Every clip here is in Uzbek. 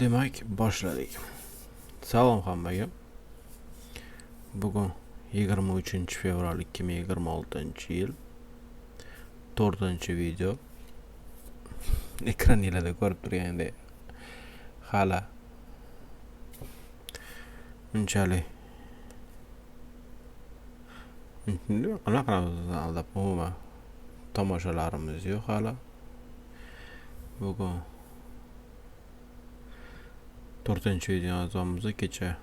Demak, boshladik. Salom hammaga. Bugun 23-fevral 2026-yil 4-video. Ekraningizda ko'rib turgandek hali unchalik qanaqa aldab umuman tomoshalarimiz yo'q hali. Bugun 4-video yozamiz. Kecha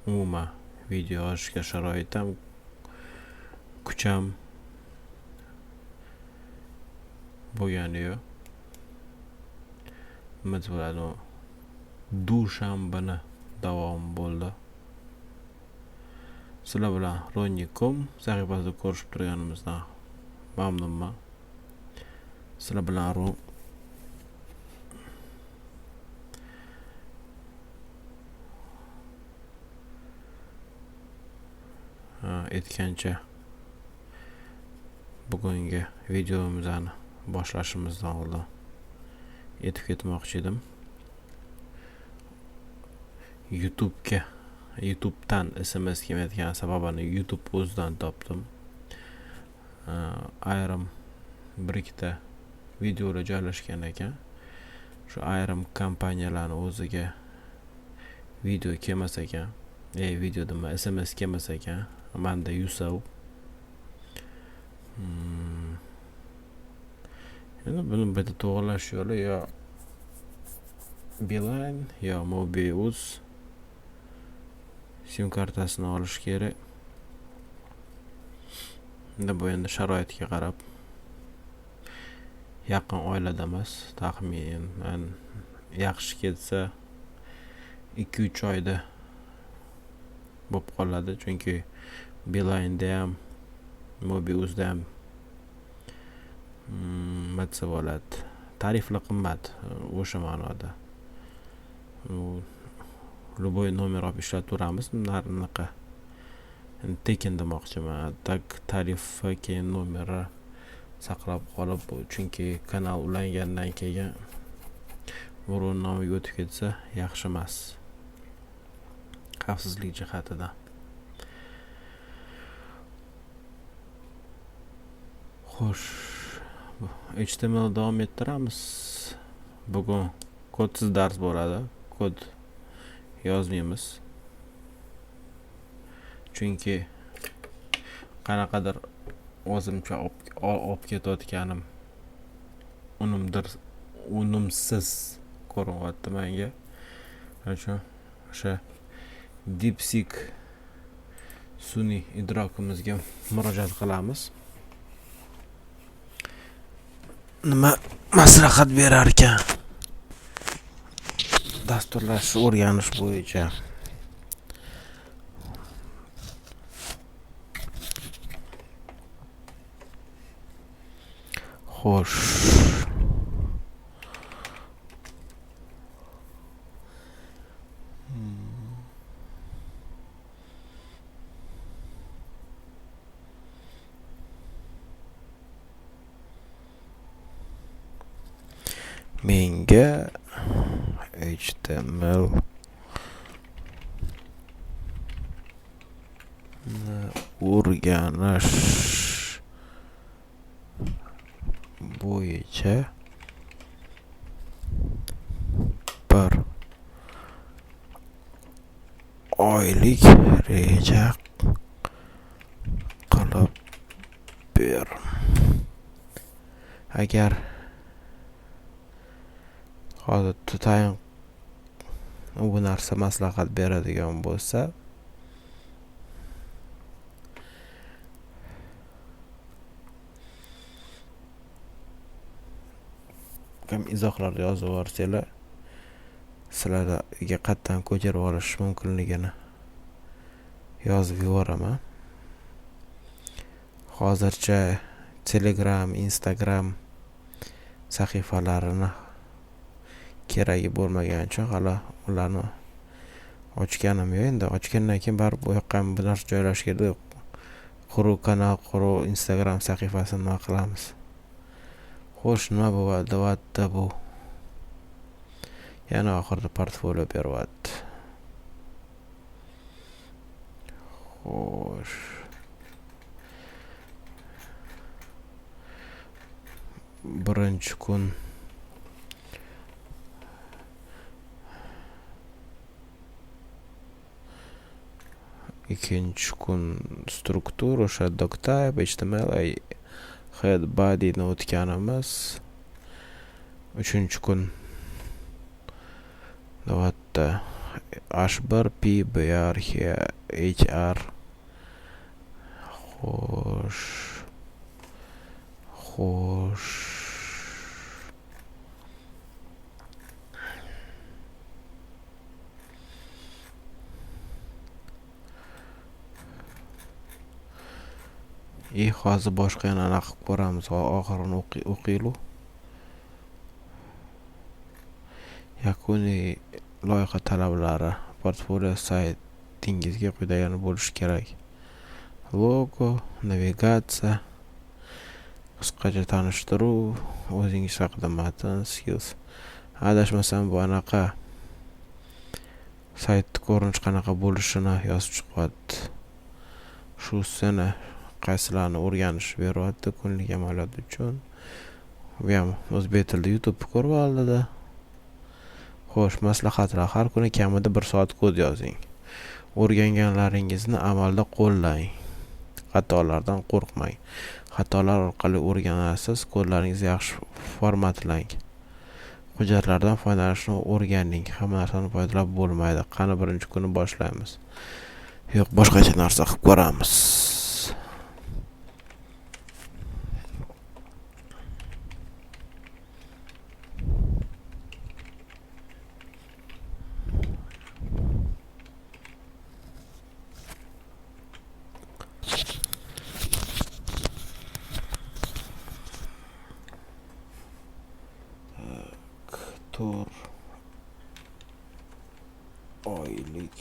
umuman video yozishga sharoitim, kucham bo'lgani yo'q. Nima bo'ladi? Dushanbani davom bo'ldi. Sizlar bilan Ronnie.com sahifasida ko'rishib turganimizdan mamnunman. Sizlar bilan aytgancha bugungi videomizni boshlashimizdan oldin aytib ketmoqchi edim. YouTube'dan SMS kelmayotgan sababini YouTube o'zidan topdim. Ayrim bir ikkita videolar joylashgan ekan. Shu ayrim kompaniyalarning o'ziga video kelmas ekan. Videoda SMS kelmas ekan. Manda Yusav. Endi buni bitta to'g'rilash yo'li yo Beeline yo Mobius sim kartasini olish kerak. Bu endi sharoitga qarab, yaqin oilada emas, taxminan yaxshi ketsa 2-3 oyda bo'lib qoladi, chunki Beeline'da ham Mobius'da ham matsa bo'ladi. Tarifli qimmat o'sha ma'noda. Любой nomer olib ishlatib turamiz. Narxi tekin demoqchiman. Tak tarifi keyin nomerni saqlab qolib, chunki kanal ulangandan keyin o'rin nomiga o'tib ketsa yaxshi emas. Xavfsizlik jihatidan. Xo'sh, HTML davom ettiramiz. Bugun kodsiz dars bo'ladi. Kod yozmaymiz. Chunki qanaqadir o'zimcha olib ketayotganim unumsiz ko'rinyapti menga. O'sha DeepSeek sun'iy idrokimizga murojaat qilamiz. Nima maslahat berar ekan? Dasturlashni o'rganish bo'yicha. Xo'sh. Menga HTML o'rganish bo'yicha bir oylik reja qilib ber. Agar hozir tayin bu narsa maslahat beradigan bo'lsa, kam izohlar yozib yuborsanglar, sizlarga qatdan ko'chirib olish mumkinligini yozib yuboraman. Hozircha Telegram, Instagram sahifalarini keragi bo'lmagancha hali ularni ochganim yo'q. Endi ochgandan keyin baribir bu yoqqa bir narsa joylash kerak. Quruq kanal, quruq Instagram sahifasini nima qilamiz? Xo'sh, nima bo'ladi? Bu yana oxirida portfolio beryapti. Xo'sh. Birinchi kun ikkinchi kun struktura o'sha doctype, html, head, body ni o'tganimiz. Uchinchi kun navbatda h1 p br hr. Xo'sh. Hozir boshqa yana anaqa qilib ko'ramiz. Oxirini o'qiylu. Yakuniy loyiha talablari portfolio saytingizga quyidagini bo'lishi kerak: logo, navigatsiya, qisqacha tanishtiruv, o'zingiz haqida matn, skills. Adashmasam bu anaqa saytni ko'rinishi qanaqa bo'lishini yozib chiqyapti. Shu seni qaysilarni o'rganish beryapti kunlik amaliyot uchun. Bu ham o'zbek tilida YouTube ko'rib oldida. Xo'sh, maslahatlar: har kuni kamida 1 soat kod yozing. O'rganganlaringizni amalda qo'llang. Xatolardan qo'rqmang. Xatolar orqali o'rganasiz. Kodlaringizni yaxshi formatlang. Hujjatlardan foydalanishni o'rganing. Hamma narsani foydalab bo'lmaydi. Qani birinchi kuni boshlaymiz. Yo'q, boshqacha narsa qilib ko'ramiz. Tur oylik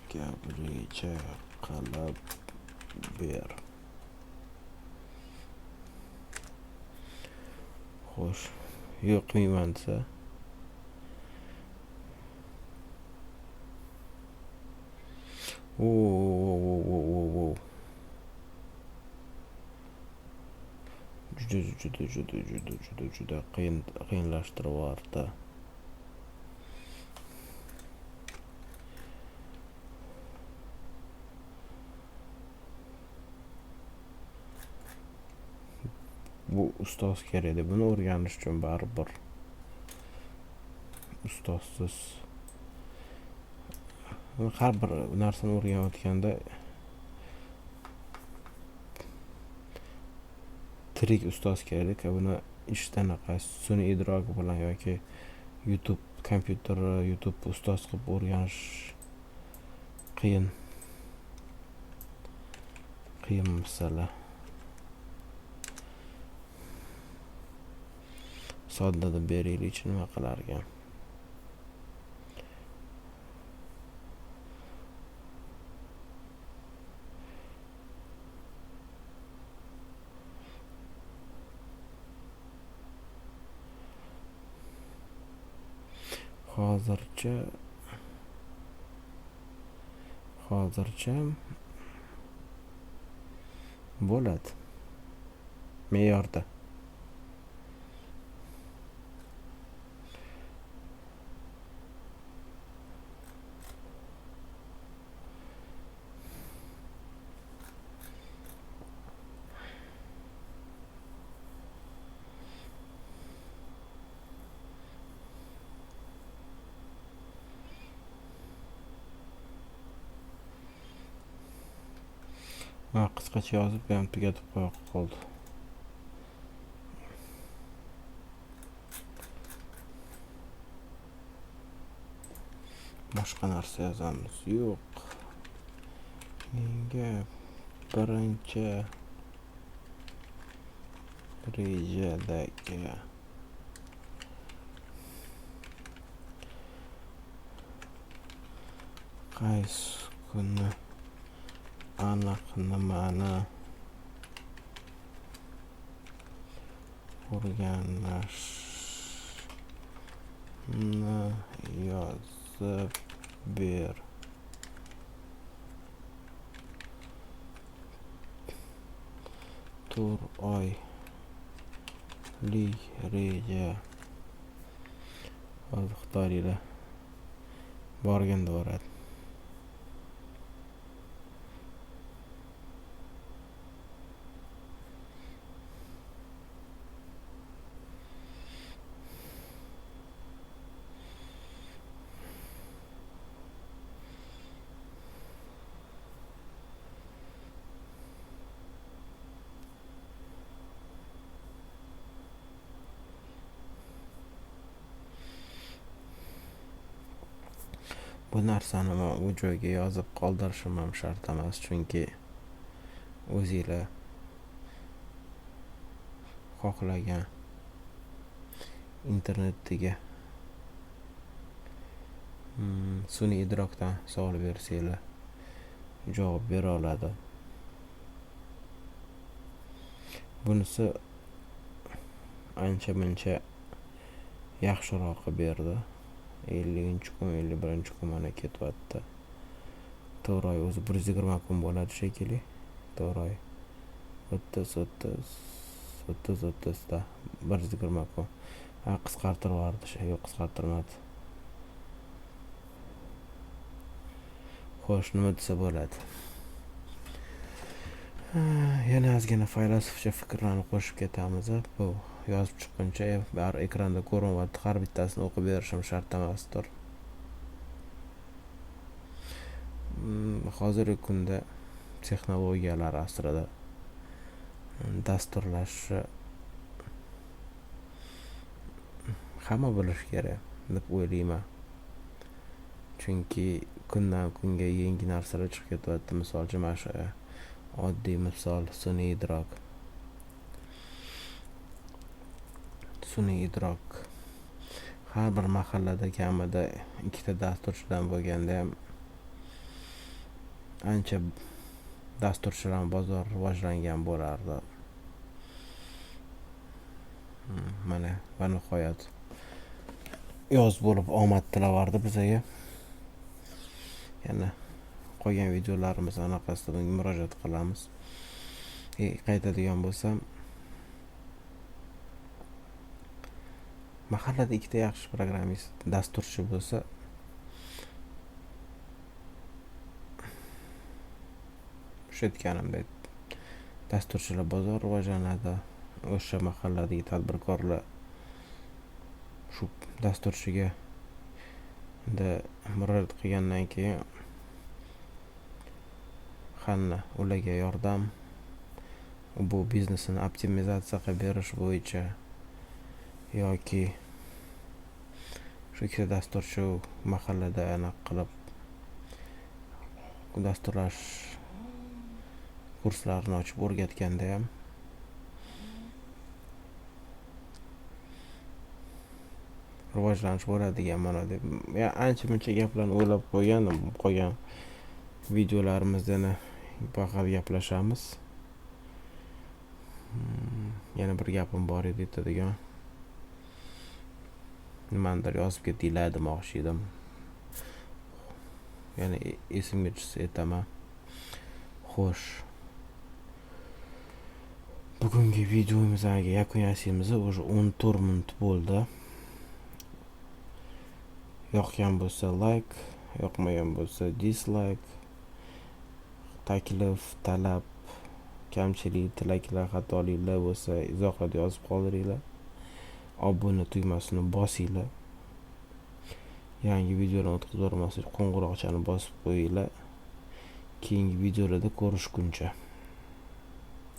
gabricha qilib ber. Xo'sh, yo'q qilmayman desa. Juda qiyinlashtiryapti. Bu ustoz kerak edi. Buni o'rganish uchun baribir ustozsiz har bir narsani o'rganayotganda tirik ustoz kerak. Buni ishdan sun'iy idrok bilan yoki YouTube ustoz qilib o'rganish qiyin masala. Soddada beraylik, nima qilar ekan. Hozircha bo'ladi. Me'yorda. Qisqacha yozib ham tugatib qo'ya qoldi. Boshqa narsa yozamiz. Yo'q. Menga birinchi rejadagi qaysi kuni aniq nimani o'rganish yozib ber. oylik reja miqdoriga borganda boradi. Bu narsani u joyga yozib qoldirishim ham shart emas, chunki o'zinglar xohlagan internetdagi sun'iy idrokdan savol bersanglar javob bera oladi. Bunisi ancha muncha yaxshiroq berdi. 50-kun, 51-kun mana ketyapti. 4 oy o'zi 120 kun bo'ladi shekilli. 4 oy 30 da 120 kun. Qisqartirib yubordi, yo'q qisqartirmadi. Xo'sh, nima desa bo'ladi? Yana ozgina faylasufcha fikrlarni qo'shib ketamiz. Bu yozib chiqquncha bari ekranda ko'rinyapti, har bittasini o'qib berishim shart emasdir. Hozirgi kunda texnologiyalar asrida dasturlash hamma bilish kerak deb o'ylayman. Chunki kundan kunga yangi narsalar chiqib ketyapti. Misolchi mana shu oddiy misol sun'iy idrok. Sun'iy idrok har bir mahallada kamida 2 ta dasturchidan bo'lganda ham ancha dasturchilar bozor rivojlangan bo'lardi. Mana va nihoyat yoz bo'lib omad tilavardi bizga. Yana qolgan videolarimiz anaqasida murojaat qilamiz. Qaytadigan bo'lsam, mahallada 2 ta yaxshi programmist, dasturchi bo'lsa, aytganimdek dasturchilar bozor rivojlanadi. O'sha mahalladagi tadbirkorlar shu dasturchiga murojaat qilgandan keyin hamma ularga yordam, bu biznesini optimizatsiya qilib berish bo'yicha yoki shu 2 ta dasturchi mahallada aniq qilib dasturlash kurslarini ochib o'rgatganda ham rivojlanish bo'ladi degan ma'noda. Ancha muncha gaplarni o'ylab qo'ygandim. Qolgan videolarimizda faqat gaplashamiz. Yana bir gapim bor edi aytadigan. Nimanidir yozib ketinglar demoqchi edim. Yana esimga tushsa aytaman. Xo'sh. Bugungi videomizga yakun yasaymiz. Уже 14 minut bo'ldi. Yoqgan bo'lsa like, yoqmagan bo'lsa dislike. Taklif, talab, kamchilik, tilaklar, xatoliklar bo'lsa izohlarda yozib qoldiringlar. Obuna tugmasini bosinglar. Yangi videolarni o'tkazib o'rmasak qo'ng'iroqchani bosib qo'yinglar. Keyingi videolarda ko'rishguncha.